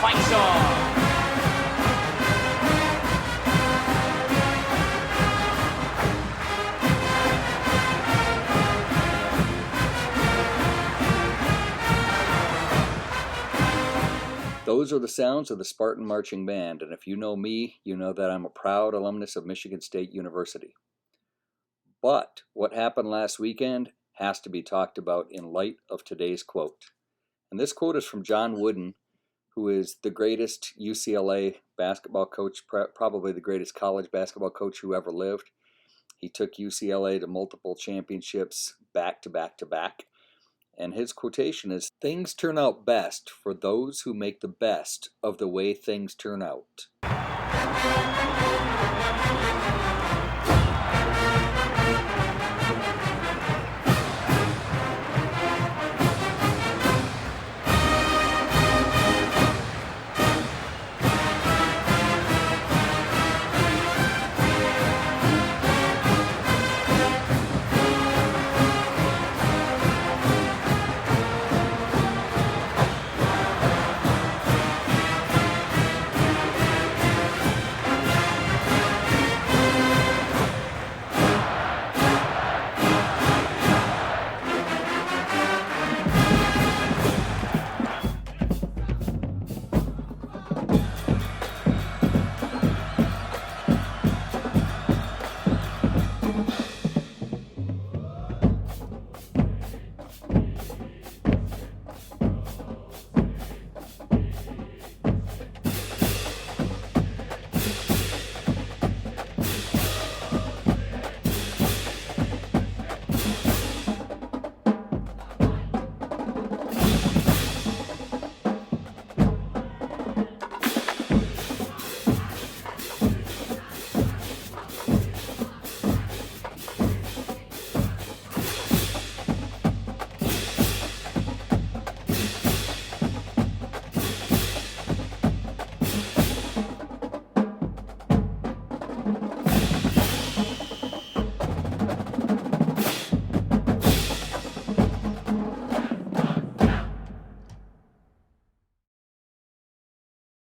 face-off. Those are the sounds of the Spartan Marching Band, and if you know me, you know that I'm a proud alumnus of Michigan State University. But what happened last weekend has to be talked about in light of today's quote. And this quote is from John Wooden, who is the greatest UCLA basketball coach, probably the greatest college basketball coach who ever lived. He took UCLA to multiple championships back to back to back. And his quotation is, "Things turn out best for those who make the best of the way things turn out."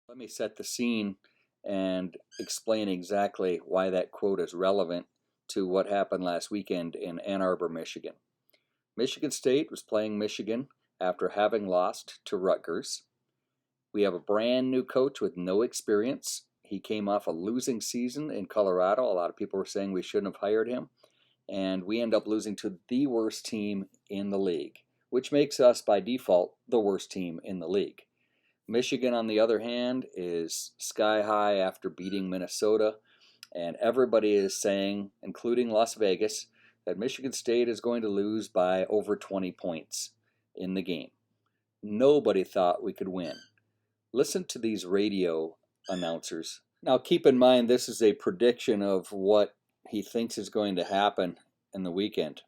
Let me set the scene and explain exactly why that quote is relevant to what happened last weekend in Ann Arbor, Michigan. Michigan State was playing Michigan after having lost to Rutgers. We have a brand new coach with no experience. He came off a losing season in Colorado. A lot of people were saying we shouldn't have hired him. And we end up losing to the worst team in the league, which makes us, by default, the worst team in the league. Michigan, on the other hand, is sky high after beating Minnesota, and everybody is saying, including Las Vegas, that Michigan State is going to lose by over 20 points in the game. Nobody thought we could win. Listen to these radio announcers. Now, keep in mind, this is a prediction of what he thinks is going to happen in the weekend.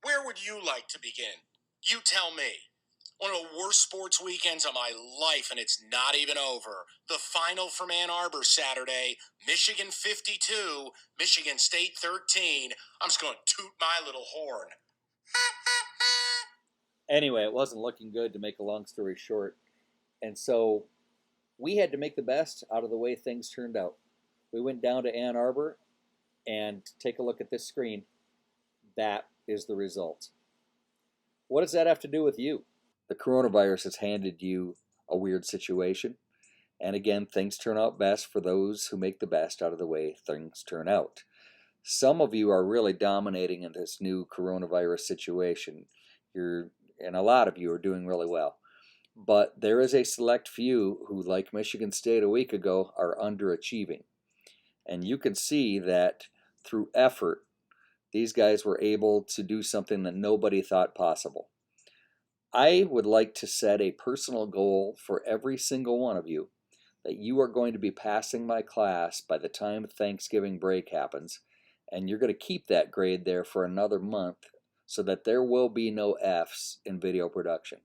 Where would you like to begin? You tell me. One of the worst sports weekends of my life, and it's not even over. The final from Ann Arbor Saturday, Michigan 52, Michigan State 13. I'm just going to toot my little horn. Anyway, it wasn't looking good, to make a long story short. And so we had to make the best out of the way things turned out. We went down to Ann Arbor, and take a look at this screen. That is the result. What does that have to do with you? The coronavirus has handed you a weird situation. And again, things turn out best for those who make the best out of the way things turn out. Some of you are really dominating in this new coronavirus situation. And a lot of you are doing really well. But there is a select few who, like Michigan State a week ago, are underachieving. And you can see that through effort, these guys were able to do something that nobody thought possible. I would like to set a personal goal for every single one of you that you are going to be passing my class by the time Thanksgiving break happens, and you're going to keep that grade there for another month so that there will be no Fs in video production.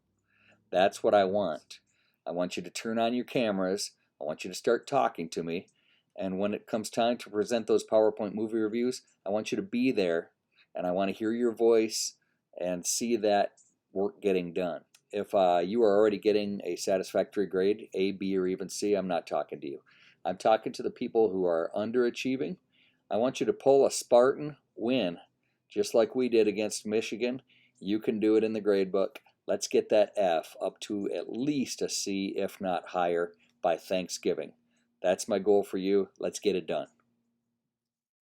That's what I want. I want you to turn on your cameras. I want you to start talking to me. And when it comes time to present those PowerPoint movie reviews, I want you to be there, and I want to hear your voice and see that work getting done. If you are already getting a satisfactory grade, A, B, or even C, I'm not talking to you. I'm talking to the people who are underachieving. I want you to pull a Spartan win, just like we did against Michigan. You can do it in the grade book. Let's get that F up to at least a C, if not higher, by Thanksgiving. That's my goal for you. Let's get it done.